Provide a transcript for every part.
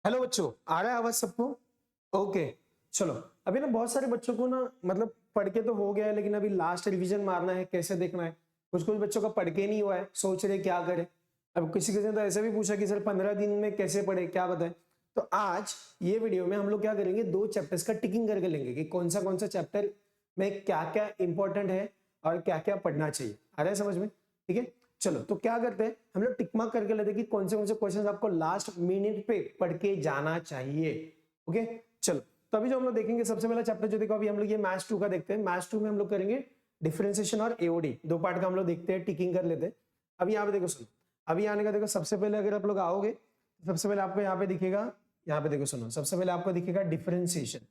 Hello बच्चों, आ रहा है आवाज सबको? ओके। चलो, अभी ना बहुत सारे बच्चों को ना मतलब पढ़ के तो हो गया है, लेकिन अभी लास्ट रिवीजन मारना है, कैसे देखना है। कुछ कुछ बच्चों का पढ़ के नहीं हुआ है, सोच रहे क्या करें। अब किसी किसी ने तो ऐसे भी पूछा कि सर 15 दिन में कैसे पढ़े, क्या बताएं। तो आज ये वीडियो में हम लोग क्या करेंगे, 2 चैप्टर्स का टिकिंग करके लेंगे कि कौन सा चैप्टर में क्या क्या इंपॉर्टेंट है और क्या क्या पढ़ना चाहिए। आ रहा है समझ में? ठीक है। चलो, तो क्या करते हैं, हम लोग टिक मार्क करके लेते हैं कि कौन से क्वेश्चंस आपको लास्ट मिनट पे पढ़ के जाना चाहिए। ओके। चलो, तो अभी जो हम लोग देखेंगे, सबसे पहला चैप्टर जो देखो, अभी हम लोग ये मैथ्स 2 का देखते हैं। मैथ्स 2 में हम लोग करेंगे डिफरेंशिएशन और एओडी, 2 पार्ट का हम लोग देखते हैं, टिकिंग कर लेते हैं। अभी यहाँ पे देखो, सुनो। अभी आने का देखो, सबसे पहले अगर आप लोग आओगे तो सबसे पहले आपको यहाँ पे दिखेगा, यहाँ पे देखो सुनो, सबसे पहले आपको दिखेगा डिफरेंशिएशन।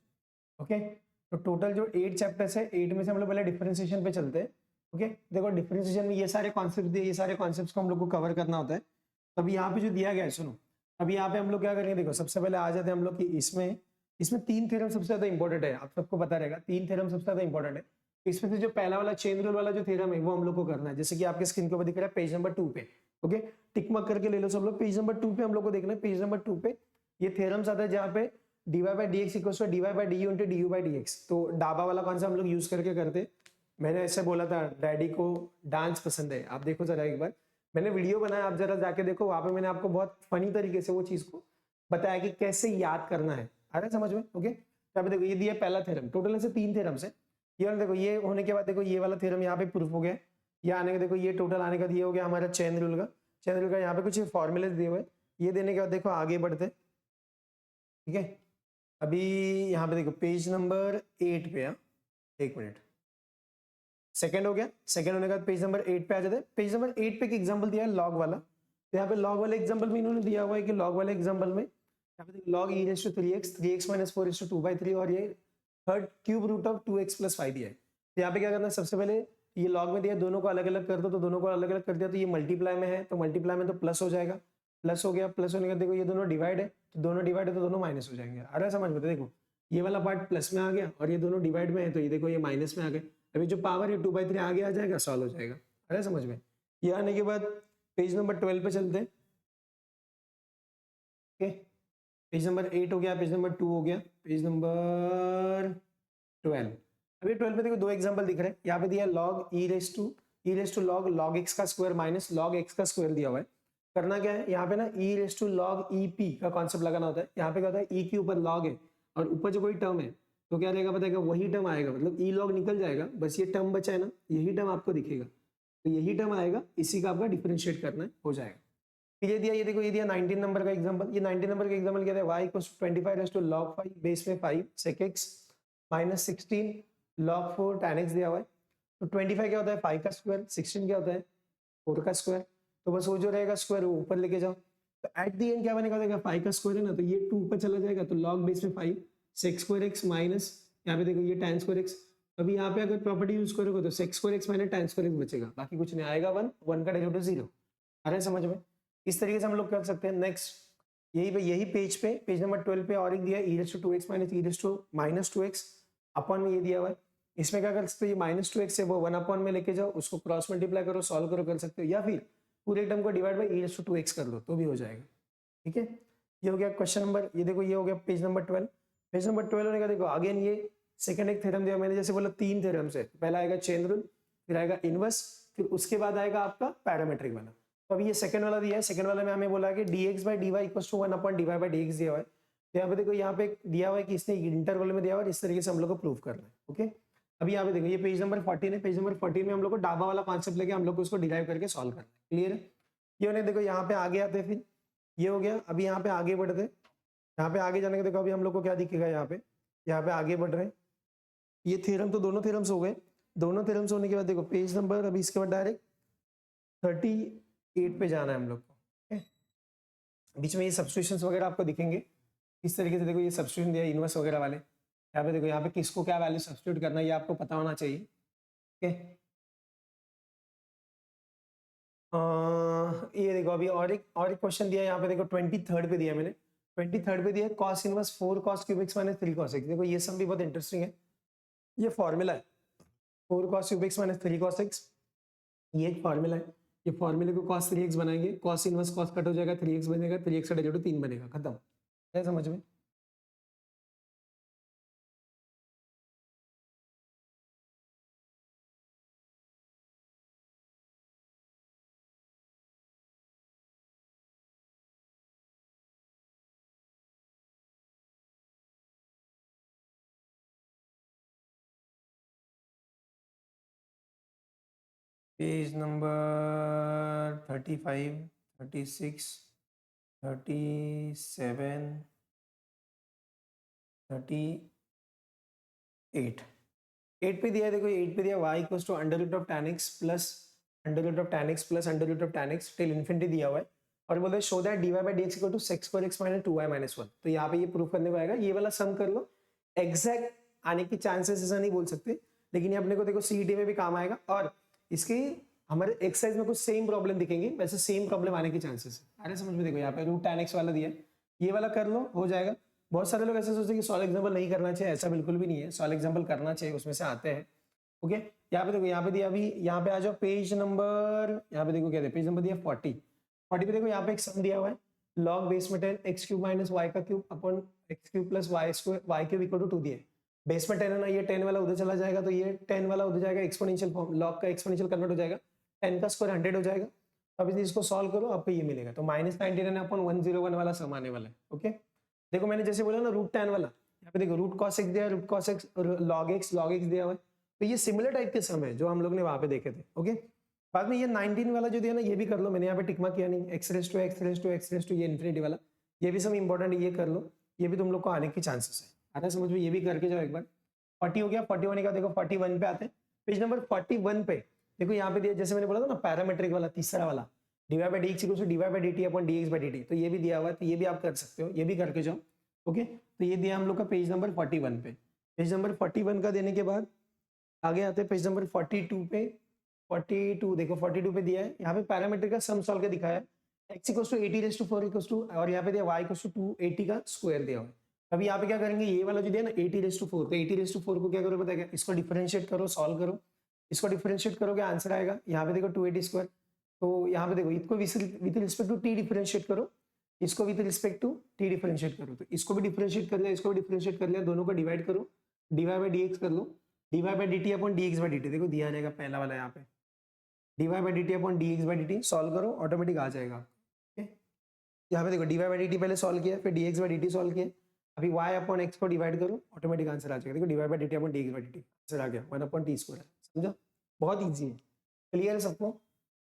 ओके। तो टोटल जो 8 चैप्टर्स है, 8 में से हम लोग पहले डिफरेंशिएशन पे चलते हैं। ओके। देखो, डिफरेंशिएशन में ये सारे कॉन्सेप्ट दिए, ये सारे कॉन्सेप्ट्स को हम लोग को कवर करना होता है। तो अभी यहाँ पे जो दिया गया है, सुनो। अभी यहाँ पे हम लोग क्या करेंगे, देखो सबसे पहले आ जाते हैं हम लोग कि इसमें इसमें 3 थ्योरम सबसे ज्यादा इंपॉर्टेंट है, आप सबको पता रहेगा। 3 थ्योरम सबसे ज्यादा इंपॉर्टेंट है। इसमें से जो पहला वाला चेन रूल वाला जो थ्योरम है वो हम लोग को करना है, जैसे कि आपके स्क्रीन के ऊपर दिख रहा है पेज नंबर 2 पे। ओके। टिक मार्क करके ले लो सब लोग। पेज नंबर 2 पे हम लोग को देखना है, पेज नंबर 2 पे ये थ्योरम्स आता है जहाँ पे dy by dx equals to dy by du into du by dx। तो डाबा वाला कौन सा हम लोग यूज करके करते। मैंने ऐसे बोला था, डैडी को डांस पसंद है। आप देखो जरा एक बार, मैंने वीडियो बनाया, आप जरा जाके देखो, वहां पे मैंने आपको बहुत फनी तरीके से वो चीज को बताया कि कैसे याद करना है। आ रहा है समझ में? ओके। यहाँ पे देखो, ये दिया पहला थ्योरम, टोटल ऐसे 3 थ्योरम्स है। ये वाला देखो, ये होने के बाद देखो ये वाला थ्योरम यहाँ पे प्रूफ हो गया। ये आने का देखो, ये टोटल आने का ये हो गया हमारा चेन रूल का। चेन रूल का यहाँ पे कुछ फॉर्मूले दिए हुए, ये देने के बाद देखो आगे बढ़ते। ठीक है। अभी यहाँ पे देखो पेज नंबर 8 पे, एक मिनट, सेकंड हो गया। सेकंड होने के बाद पेज नंबर 8 पे आ जाते हैं। पेज नंबर 8 पे एक एग्जांपल दिया है लॉग वाला। तो यहाँ पे लॉग वाले एग्जांपल में इन्होंने दिया हुआ है कि लॉग वाले एग्जांपल में यहाँ पे देखो log e raise to 3x 3x minus 4 raise to 2/3 और ये third cube root of 2x plus 5 दिया है। तो यहाँ पे क्या करना है, सबसे पहले ये लॉग में दिया, दोनों को अलग अलग कर दो। तो दोनों को अलग अलग कर दिया तो ये मल्टीप्लाई में है, तो मल्टीप्लाई में तो प्लस हो जाएगा। प्लस हो गया, प्लस होने का देखो ये दोनों डिवाइड है, तो दोनों डिवाइड है तो दोनों माइनस हो जाएंगे। आ रहा है समझ में? तो देखो ये वाला पार्ट प्लस में आ गया और ये दोनों डिवाइड में है, तो ये देखो ये माइनस में आ गए। अभी जो पावर है 2/3 आगे आ जाएगा, सॉल्व हो जाएगा। अरे समझ में? ये आने के बाद पेज नंबर 12 पे चलते हैं। ओके। पेज नंबर 8 हो गया, पेज नंबर 2 हो गया, पेज नंबर 12। अभी 12 पे देखो 2 एग्जांपल दिख रहे हैं। यहाँ पे दिया log e raise to log x का स्क्वायर माइनस लॉग एक्स का स्क्वायर दिया हुआ है। करना क्या है यहाँ पे ना, e raise to log e p का कॉन्सेप्ट लगाना होता है। यहाँ पे क्या होता है, ई के ऊपर लॉग है और ऊपर जो कोई टर्म है तो क्या रहेगा पता है, वही टर्म आएगा, मतलब ई लॉग निकल जाएगा, बस ये टर्म बचा है ना, यही टर्म आपको दिखेगा, तो यही टर्म आएगा, इसी का आपका डिफरेंशिएट करना है, हो जाएगा। फिर ये दिया, ये देखो ये दिया 19 नंबर का एग्जांपल। ये 19 नंबर का एग्जांपल क्या है, y equals to 25 raise to log 5 base में 5 sec x minus 16 log 4 tan x दिया हुआ है। तो 25 क्या होता है, 5 का स्क्वायर, 16 क्या होता है, 4 का स्क्वायर। तो बस वो जो रहेगा स्क्वायर वो ऊपर लेके जाओ, तो एट द एंड क्या बनेगा, देखा 5 का स्क्वायर है ना, तो ये 2 ऊपर चला जाएगा, तो log बेस में 5 sec स्क्वायर x माइनस यहाँ पे देखो ये tan स्क्वायर x। अभी यहाँ पे अगर प्रॉपर्टी यूज करोगे तो sec square x minus tan square x बचेगा, बाकी कुछ नहीं आएगा, 1 का डेरिवेटिव 0। आ रहा है समझ में? इस तरीके से हम लोग कर सकते हैं। नेक्स्ट यही पेज पे, पेज नंबर 12 पे और एक दिया e raise to 2x minus e raise to minus 2x upon में ये दिया हुआ है। इसमें क्या कर सकते हो, ये माइनस 2x है वो 1 अपॉन में लेके जाओ, उसको क्रॉस मल्टीप्लाई करो, सॉल्व करो, कर सकते हो, या फिर पूरे टर्म को divide by e raise to 2x कर दो तो भी हो जाएगा। ठीक है। ये हो गया क्वेश्चन नंबर, ये देखो ये हो गया पेज नंबर 12। पेज नंबर 12 होने का देखो अगेन ये सेकंड एक थ्योरम दिया, मैंने जैसे बोला 3 थ्योरम्स है। पहला आएगा चेन रूल, फिर आएगा इनवर्स, फिर उसके बाद आएगा आपका पैरामीट्रिक वाला। तो अभी ये सेकंड वाला दिया है, सेकंड वाले में हमें बोला है कि dx by dy equals to 1 upon dy by dx दिया हुआ है। तो यहाँ पे देखो, यहाँ पे दिया हुआ है कि इसने इंटरवल में दिया हुआ है, इस तरीके से हम लोग को प्रूव करना है। ओके। अभी यहाँ पे देखो ये पेज नंबर 14 है, पेज नंबर 14 में हम लोग को डाबा वाला कॉन्सेप्ट लेके हम लोग को उसको डिराइव करके सॉल्व करना है। क्लियर है? ये होने देखो यहाँ पे आगे आते हैं, फिर ये हो गया। अभी यहाँ पे आगे बढ़ते, यहाँ पे आगे जाने के देखो अभी हम लोग को क्या दिखेगा, यहाँ पे आगे बढ़ रहे हैं। ये थ्योरम तो दोनों थ्योरम्स हो गए। दोनों थ्योरम्स होने के बाद देखो पेज नंबर, अभी इसके बाद डायरेक्ट 38 पे जाना है हम लोग को। बीच में ये सब्स्टिट्यूशंस वगैरह आपको दिखेंगे इस तरीके से। देखो ये सब्स्टिट्यूशन दिया इनवर्स वगैरह वाले, यहाँ पे देखो यहाँ पे किसको क्या वैल्यू सब्स्टिट्यूट करना है ये आपको पता होना चाहिए। ठीक है। ये देखो अभी और एक क्वेश्चन दिया है यहाँ पे, देखो 23rd पे दिया मैंने, 23rd पे दिया है cos inverse 4 cos cube x minus 3 cos x। देखो ये सम भी बहुत इंटरेस्टिंग है। ये फॉर्मूला है 4 cos cube x minus 3 cos x, ये एक फॉर्मूला है। ये फॉर्मूले को cos 3x बनाएंगे, cos इनवर्स cos कट हो जाएगा, 3x बनेगा, 3x का डेरिवेटिव 3 बनेगा, खत्म। है समझ में? पेज नंबर 35, 36, 37, 38, 8 पे दिया है। देखो 8 पे दिया y equals to under root of tan x plus under root of tan x plus under root of tan x till infinity दिया हुआ है, और बोलते हैं show that dy by dx equal to sec square x minus 2y minus 1। तो यहाँ पे ये प्रूफ करने को आएगा, ये वाला सम कर लो। एग्जैक्ट आने की चांसेस ऐसा नहीं बोल सकते, लेकिन ये अपने को देखो सीईटी में भी काम आएगा, और इसके हमारे एक्सरसाइज में कुछ सेम प्रॉब्लम दिखेंगे, वैसे सेम प्रॉब्लम आने की चांसेस है। अरे समझ में, देखो यहाँ पे रूट tan x वाला दिया है, ये वाला कर लो, हो जाएगा। बहुत सारे लोग ऐसे सोचते हैं कि सॉल्व एग्जांपल नहीं करना चाहिए, ऐसा बिल्कुल भी नहीं है, सॉल्व एग्जांपल करना चाहिए, उसमें से आते हैं। ओके, यहाँ पे देखो, यहाँ पे दिया, अभी यहाँ पे आ जाओ पेज नंबर, यहाँ पे देखो क्या दिया, पेज नंबर दिया 40। 40 पे देखो यहाँ पे एक सम दिया हुआ है, लॉग बेस में 10 एक्स क्यूब माइनस वाई का cube upon x cube plus y square y cube equal to 2 दिया है। बेस में 10 है ना, ये 10 वाला उधर चला जाएगा, तो ये 10 वाला उधर जाएगा, एक्सपोनेंशियल फॉर्म, लॉग का एक्सपोनेंशियल कन्वर्ट हो जाएगा, 10 का स्क्वायर 100 हो जाएगा। अब इसको सॉल्व करो, आपको ये मिलेगा। तो -99 अपॉन 101 वाला सम आने वाला है। ओके, देखो मैंने जैसे बोला ना रूट tan वाला, यहाँ पे देखो रूट cos x दिया है, root cos x log x दिया हुआ है, तो ये सिमिलर टाइप के सम है जो हम लोग ने वहां पे देखे थे। ओके, बाद में ये 19 वाला जो दिया ना, ये भी कर लो, मैंने यहाँ पे टिक मार्क किया नहीं, x raise to x raise to x raise to ये इन्फिनिटी वाला, ये भी सम इंपॉर्टेंट है, ये कर लो, ये भी तुम लोग को आने की चांसेस है। आता है समझ में? ये भी करके जाओ एक बार। 40 हो गया, 41 का देखो 41 पे आते हैं, पेज नंबर 41 पे देखो यहाँ पे दिया, जैसे मैंने बोला था ना पैरामेट्रिक वाला तीसरा वाला, dy by dx equals to dy by dt upon dx by dt, तो ये भी दिया हुआ है, तो ये भी आप कर सकते हो, ये भी करके जाओ। ओके, तो ये दिया हम लोग का पेज नंबर 41 पे। पेज नंबर 41 का देने के बाद आगे आते हैं पेज नंबर 42 पे। 42 देखो 42 पे दिया है, यहाँ पे पैरामीटर का सम सॉल्व के दिखाया है, x equals to 80 raise to 4 equals to, और यहाँ पे दिया y इक्वल्स टू 280 का स्क्वायर दिया हुआ है। अभी यहाँ पे क्या करेंगे, ये वाला जो दिया ना 80 रेज़ टू 4, तो 80 रेज़ टू 4 को क्या करो पता है क्या, इसको डिफरेंशिएट करो, सॉल्व करो, इसको डिफरेंशिएट करोगे आंसर आएगा। यहाँ पे देखो 280 स्क्वायर, तो यहाँ पे देखो इसको with respect to t differentiate करो, इसको with respect to t differentiate करो, तो इसको भी डिफरेंशिएट कर लिया, इसको भी डिफरेंशिएट कर लिया, दोनों को डिवाइड करो, dy बाई dx कर लो, dy by dt upon dx by dt, देखो दिया रहेगा पहला वाला यहाँ पे, dy by dt upon dx by dt solve करो, ऑटोमेटिक आ जाएगा। ओके, यहाँ पे देखो dy बाई dt पहले सॉल्व किया, फिर dx बाई dt सॉल्व किया, अभी y अपॉन x को डिवाइड करो, ऑटोमेटिक आंसर आ जाएगा। देखो dy by dt upon dx by dt answer आ गया 1 अपॉन t स्क्वायर, समझा? बहुत ईजी है, क्लियर है सबको?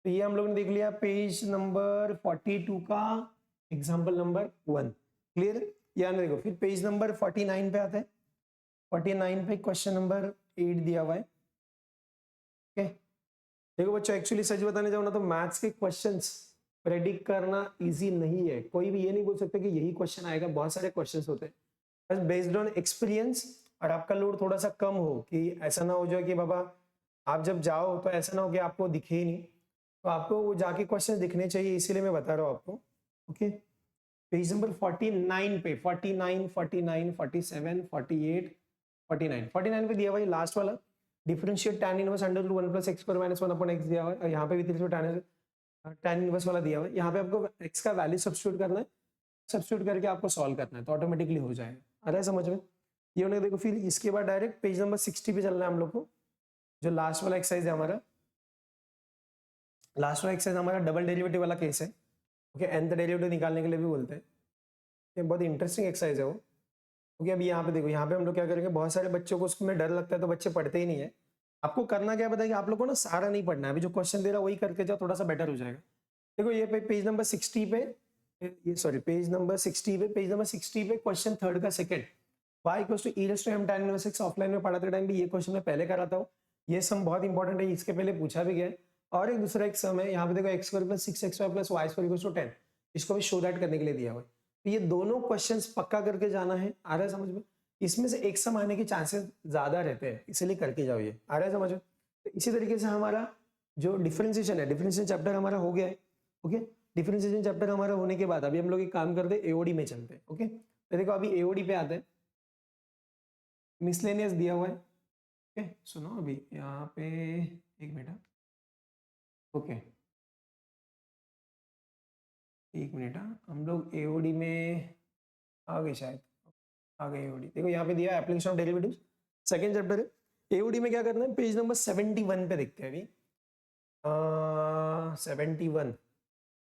तो ये हम लोग ने देख लिया पेज नंबर 42 का एग्जाम्पल नंबर 1, क्लियर है? यहाँ देखो फिर पेज नंबर 49 पे आते हैं। 49 पे क्वेश्चन नंबर 8 दिया हुआ है। ओके, देखो बच्चों एक्चुअली सच बताने जाओ ना, तो मैथ्स के क्वेश्चंस प्रेडिक्ट करना इजी नहीं है, कोई भी ये नहीं बोल सकता कि यही क्वेश्चन आएगा, बहुत सारे क्वेश्चंस होते हैं, बस बेस्ड ऑन एक्सपीरियंस, और आपका लोड थोड़ा सा कम हो, कि ऐसा ना हो जाए कि बाबा आप जब जाओ तो ऐसा ना हो कि आपको दिखे ही नहीं, तो आपको वो जाके क्वेश्चन दिखने चाहिए, इसीलिए मैं बता रहा हूँ आपको। ओके, पेज नंबर 49 पे 49, 49, 47, 48, 49, 49 पे दिया हुआ है लास्ट वाला, differentiate tan inverse under root 1 plus x square minus 1 upon x दिया हुआ है, और यहाँ पे भी tan इनवर्स वाला दिया हुआ है, यहाँ पे आपको x का वैल्यू सब्स्टिट्यूट करना है, सब्स्टिट्यूट करके आपको सॉल्व करना है, तो ऑटोमेटिकली हो जाएगा। आ रहा है समझ में? ये होने देखो, फिर इसके बाद डायरेक्ट पेज नंबर 60 पे चलना है हम लोग को, जो लास्ट वाला एक्सरसाइज है हमारा, लास्ट वाला एक्सरसाइज हमारा डबल डेरिवेटिव वाला केस है। ओके, nth डेरिवेटिव निकालने के लिए भी बोलते हैं, ये बहुत इंटरेस्टिंग एक्सरसाइज है वो। ओके, अभी यहाँ पे देखो, यहाँ पे हम लोग क्या करेंगे, बहुत सारे बच्चों को उसमें डर लगता है, तो बच्चे पढ़ते ही नहीं है। आपको करना क्या बताइए, आप लोग को ना सारा नहीं पढ़ना है, अभी जो क्वेश्चन दे रहा है वही करके जाओ, थोड़ा सा बेटर हो जाएगा। देखो ये पेज नंबर 60 पे, ये सॉरी पेज नंबर 60 पे, पेज नंबर 60 पे क्वेश्चन थर्ड का second, y equals to e raise to m tan inverse x, offline में पढ़ाते टाइम भी ये क्वेश्चन मैं पहले कराता हूँ, ये सम बहुत इंपॉर्टेंट है, इसके पहले पूछा भी गया है। और एक दूसरा एक सम है, यहाँ पे देखो x square plus 6xy plus y square equals to 10, इसको भी शो दैट करने के लिए दिया हुआ है। तो ये दोनों क्वेश्चंस पक्का करके जाना है, आ रहा है समझ में? इसमें से एक सम आने के चांसेस ज्यादा रहते हैं, इसलिए करके जाओ, ये आ रहा है समझ में? तो इसी तरीके से हमारा जो डिफरेंशिएशन है, डिफरेंशिएशन चैप्टर हमारा हो गया है। ओके, डिफरेंशिएशन चैप्टर हमारा होने के बाद अभी हम लोग एक काम करते हैं, एओडी में चलते हैं। ओके, तो देखो अभी एओडी पे आते हैं, मिसलेनियस दिया हुआ है। ओके, सुनो अभी यहाँ पे एक मिनट, ओके एक मिनट, हम लोग एओडी में आ गई शायद, आ गई एओडी। देखो यहाँ पे दिया application of derivative, second chapter है। एओडी में क्या करना है, पेज नंबर 71 पे देखते हैं अभी। 71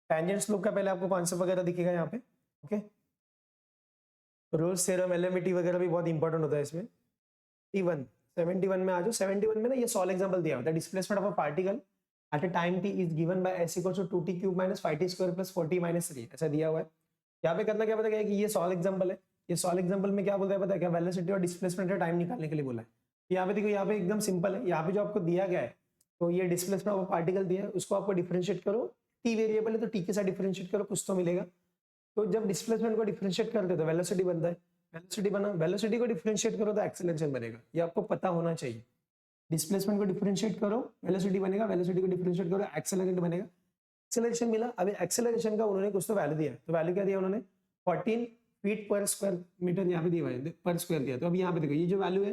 टेंजेंट्स लूप का पहले आपको कॉन्सेप्ट वगैरह दिखेगा यहाँ पे। ओके, रोल्स थ्योरम, एलएमईटी वगैरह भी बहुत इंपॉर्टेंट होता है इसमें। 71 में आ जाओ। 71 में ना ये सॉल्व एग्जांपल दिया होता है। Displacement of a particle at a time t is given by s equals to 2t cube minus 5t square plus 4t minus 3, ऐसा दिया हुआ है। यहाँ पे करना क्या पता है कि ये सॉल्व एग्जांपल है। ये सॉल्व एग्जांपल में क्या बोलता है पता है क्या, वेलोसिटी और डिस्प्लेसमेंट का टाइम निकालने के लिए बोला है। यहाँ पे देखो, यहाँ पे एकदम सिंपल है। यहाँ पे जो आपको दिया गया है, तो ये डिस्प्लेसमेंट ऑफ पार्टिकल दिया है, उसको आपको डिफरेंशिएट करो। टी वेरिएबल है तो टी के साथ डिफरेंशिएट करो, कुछ तो मिलेगा। तो जब डिस्प्लेसमेंट को डिफरेंशिएट करते तो वेलोसिटी बनता है। वेलोसिटी बना, वेलोसिटी को डिफरेंशिएट करो तो एक्सेलरेशन बनेगा। ये आपको पता होना चाहिए। डिस्प्लेसमेंट को डिफरेंशिएट करो, वेलोसिटी बनेगा। वेलोसिटी को डिफरेंशिएट करो, एक्सेलरेशन बनेगा। एक्सेलरेशन मिला। अभी एक्सेलरेशन का उन्होंने कुछ तो वैल्यू दिया है। तो वैल्यू क्या दिया उन्होंने, 14 फीट पर स्क्वायर मीटर यहाँ पे दिया हुआ है, पर स्क्वायर दिया। तो अभी यहाँ पे देखो, ये जो वैल्यू है,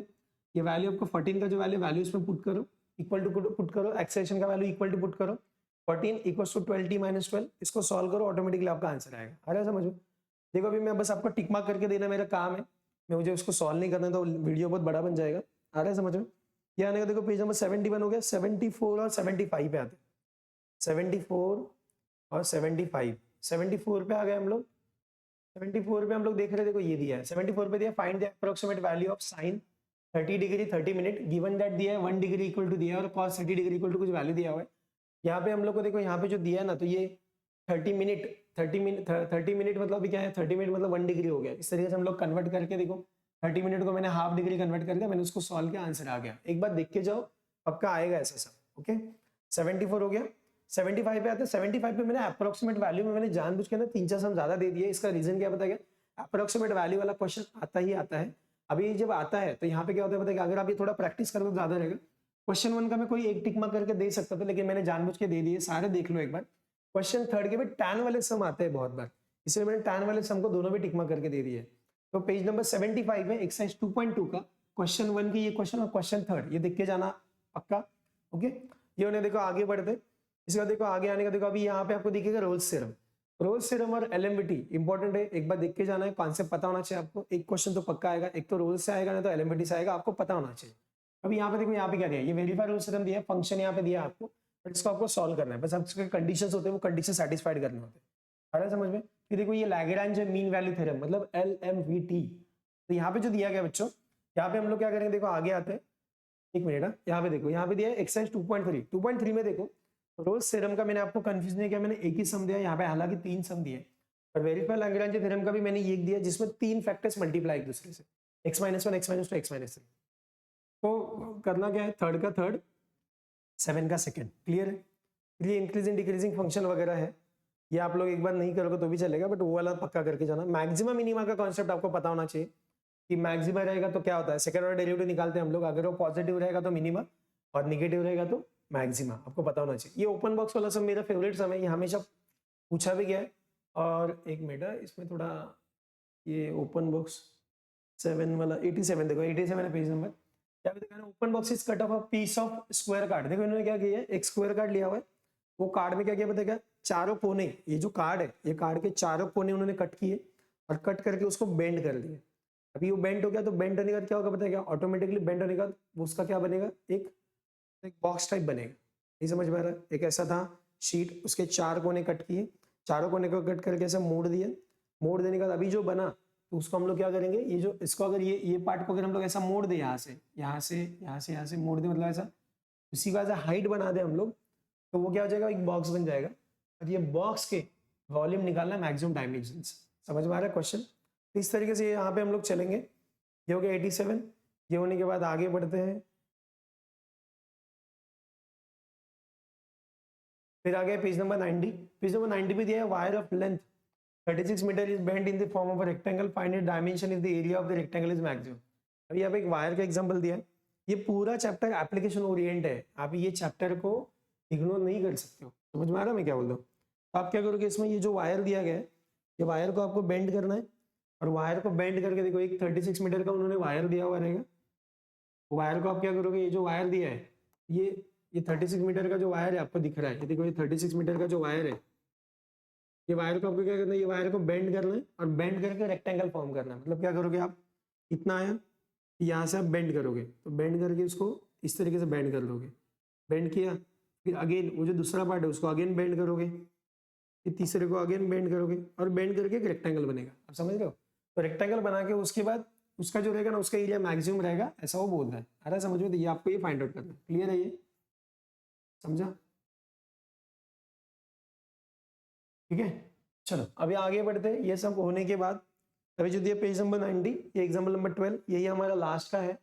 ये वैल्यू आपको 14 का जो वैल्यू इसमें पुट करो, इक्वल टू पुट करो, एक्सेलरेशन का वैल्यू इक्वल टू पुट करो, 14 इक्वल टू 12t माइनस 12। इसको सॉल्व करो, ऑटोमेटिकली आपका आंसर आएगा। आ रहा है समझ में? देखो अभी मैं बस आपको टिक मार्क करके देना मेरा काम है, मैं मुझे उसको सॉल्व नहीं करना तो वीडियो बहुत बड़ा बन जाएगा। आ रहा है समझ में? ये आने का देखो, पेज नंबर 71 हो गया। 74 और 75 पे आते हैं। 74 और 75, 74 पे आ गए हम लोग। 74 पे हम लोग देख रहे हैं, देखो ये दिया है 74 पे दिया, find the approximate value of sine 30 degree 30 minute given that दिया है 1 डिग्री इक्वल टू दिया है और cos 30 डिग्री इक्वल टू कुछ वैल्यू दिया हुआ है। यहाँ पे हम लोग को देखो, यहाँ पे जो दिया है ना, तो ये 30 मिनट 30 मिनट 30 मिनट मतलब अभी क्या है, 30 मिनट मतलब 1 डिग्री हो गया। इस तरीके से हम लोग कन्वर्ट करके देखो, 30 मिनट को मैंने हाफ डिग्री कन्वर्ट कर दिया, मैंने उसको सॉल्व किया, आंसर आ गया। एक बार देख के जाओ, पक्का आएगा ऐसा सब। ओके, 74 हो गया। 75 पे आते हैं। 75 पे मैंने अप्रोक्सीमेट वैल्यू में मैंने जानबूझ के ना 3-4 सम ज्यादा दे दिए। इसका रीजन क्या पता क्या, अप्रोक्सीमेट वैल्यू वाला क्वेश्चन आता ही आता है। अभी जब आता है तो यहाँ पे क्या होता है पता है, अगर आप ये थोड़ा प्रैक्टिस करो तो ज्यादा रहेगा। क्वेश्चन 1 का मैं कोई एक टिक मार्क करके दे सकता था, लेकिन मैंने जानबूझ के दे दिए सारे, देख लो एक बार। क्वेश्चन 3 के भी टैन वाले सम आते हैं बहुत बार, इसलिए मैंने टैन वाले सम को दोनों भी टिक मार्क करके दे दिए। तो पेज नंबर 75 में एक्सरसाइज 2.2 का क्वेश्चन 1 की ये क्वेश्चन और क्वेश्चन 3 ये देख के जाना पक्का। ओके, ये उन्हें देखो आगे बढ़ते। इसके बाद देखो आगे आने का, देखो अभी यहाँ पे आपको दिखेगा रोल्स थ्योरम। रोल्स थ्योरम और एलएमवीटी इंपॉर्टेंट है, एक बार देख के जाना है, कॉन्सेप्ट पता होना चाहिए आपको। एक क्वेश्चन तो पक्का आएगा, एक तो रोल्स से आएगा ना तो एलएमवीटी से आएगा, आपको पता होना चाहिए। अभी यहाँ पे देखो, यहाँ पे क्या दिया, ये वेरीफाई रोल्स थ्योरम दिया है, फंक्शन यहाँ पे दिया आपको, बट इसको आपको सॉल्व करना है। बस आपके कंडीशंस होते हैं, वो कंडीशन सेटिस्फाइड करने होते हैं। आ रहा है समझ में? फिर देखो ये लैग्रेंज मीन वैल्यू थ्योरम मतलब एलएमवीटी। तो यहाँ पे जो दिया गया बच्चों, यहाँ पे हम लोग क्या करेंगे, देखो आगे आते हैं, एक मिनट। यहाँ पे देखो, यहाँ पे दिया है एक्सरसाइज 2.3 में देखो रोल्स थ्योरम का मैंने आपको कंफ्यूज नहीं किया, मैंने एक ही सम दिया यहाँ पे, हालांकि 3 सम दिए। और वेरीफाई लैग्रेंज थ्योरम का भी मैंने ये दिया जिसमें 3 फैक्टर्स मल्टीप्लाई एक दूसरे से, x-1 x-2 x-3। तो करना क्या है, थर्ड का थर्ड 7 का सेकंड, क्लियर है? ये इंक्रीजिंग डिक्रीजिंग फंक्शन वगैरह है, ये आप लोग एक बार नहीं करोगे तो भी चलेगा, बट वो वाला पक्का करके जाना। मैक्सिमम मिनिमा का कॉन्सेप्ट आपको पता होना चाहिए कि मैक्सिमा रहेगा तो क्या होता है, सेकंड ऑर्डर डेरिवेटिव निकालते हैं हम लोग, अगर वो पॉजिटिव रहेगा तो मिनिमा और निगेटिव रहेगा तो मैक्सिमा, आपको पता होना चाहिए। ये ओपन बॉक्स वाला सब मेरा फेवरेट सम है, ये हमेशा पूछा भी गया है। और एक मिनट, इसमें थोड़ा ये ओपन बॉक्स 7 वाला 87 देखो, 87 पेज नंबर, क्या देखा ना, open box is cut off a piece of square card. देखो इन्होंने क्या किया है, एक स्क्वायर कार्ड लिया हुआ है, वो कार्ड में क्या किया पता है क्या, चारों कोने, ये जो कार्ड है, ये कार्ड के चारों कोने उन्होंने कट किए और कट करके उसको बेंड कर दिए। अभी वो बेंड हो गया, तो बेंड होने का क्या होगा पता है क्या, ऑटोमेटिकली बेंड होने का उसका क्या बनेगा, एक बॉक्स टाइप बनेगा। नहीं समझ में आ रहा है? एक ऐसा था शीट, उसके 4 कोने कट किए, चारों कोने को कट करके ऐसे मोड़ दिए, मोड़ देने के बाद अभी जो बना, तो उसको हम लोग क्या करेंगे, ये जो इसको अगर ये पार्ट को अगर हम लोग ऐसा मोड़ दे, यहाँ से यहाँ से यहाँ से यहाँ से मोड़ दे, मतलब ऐसा उसी का ऐसा हाइट बना दे हम लोग, तो वो क्या हो जाएगा, एक बॉक्स बन जाएगा। और ये बॉक्स के वॉल्यूम निकालना, मैक्सिमम डायमेंशंस। समझ में आ रहा है क्वेश्चन? इस तरीके से यहाँ पे हम लोग चलेंगे। ये हो गया 87। ये होने के बाद आगे बढ़ते हैं, फिर आ गया पेज नंबर 90। पेज नंबर 90 पे दिया है wire of length 36 metre is bend in the form of a rectangle, find it dimension if the area of the rectangle is maximum. अभी यहाँ पे एक वायर का एग्जांपल दिया है। ये पूरा चैप्टर एप्लीकेशन ओरिएंट है, आप ये चैप्टर को इग्नोर नहीं कर सकते हो। समझ में आ रहा है मैं क्या बोल रहा हूँ? आप क्या करोगे, इसमें ये जो वायर दिया गया है, ये वायर को आपको बेंड करना है, और वायर को बेंड करके देखो, एक 36 मीटर का उन्होंने वायर दिया हुआ रहेगा। वायर को आप क्या करोगे, ये जो वायर दिया है, ये 36 मीटर का जो वायर है आपको दिख रहा है, ये देखो, ये 36 मीटर का जो वायर है, ये वायर को आपको क्या करना है, ये वायर को बेंड करना है और बेंड करके रेक्टेंगल फॉर्म करना है। मतलब क्या करोगे आप, इतना आया, यहाँ से आप बेंड करोगे, तो बेंड करके उसको इस तरीके से बेंड कर लोगे, बेंड किया, फिर अगेन वो जो दूसरा पार्ट है उसको अगेन बेंड करोगे, फिर तीसरे को अगेन बेंड करोगे और बेंड करके एक रेक्टेंगल बनेगा। आप समझ रहे हो? तो रेक्टेंगल बना के उसके बाद उसका जो रहेगा ना, उसका एरिया मैक्सिमम रहेगा, ऐसा वो बोल रहा है। अरे समझ में, तो ये आपको ये फाइंड आउट करना है। क्लियर है ये? समझा? ठीक है, चलो अभी आगे बढ़ते हैं। ये सब होने के बाद अभी जो दिया पेज नंबर 90, ये एग्जाम्पल नंबर 12, यही हमारा लास्ट का है।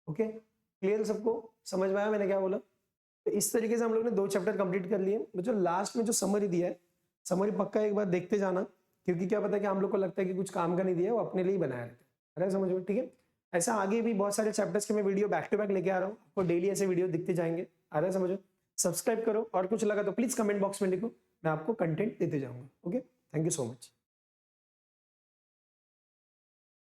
ओके, क्लियर सबको? समझ में आया मैंने क्या बोला? तो इस तरीके से हम लोग ने 2 चैप्टर कंप्लीट कर लिए। जो लास्ट में जो समरी दिया है, समरी पक्का एक बार देखते जाना, क्योंकि क्या पता है कि हम लोग को लगता है कि कुछ काम का नहीं दिया है, वो अपने लिए ही बनाया रहता है। अरे समझ में? ठीक है, ऐसा आगे भी बहुत सारे चैप्टर्स के मैं वीडियो बैक टू बैक लेके आ रहा हूँ, आपको डेली ऐसे वीडियो दिखते जाएंगे। आ रहा है समझ में? सब्सक्राइब करो और कुछ लगा तो प्लीज कमेंट बॉक्स में लिखो, मैं आपको कंटेंट देते जाऊंगा। Okay, thank you so much.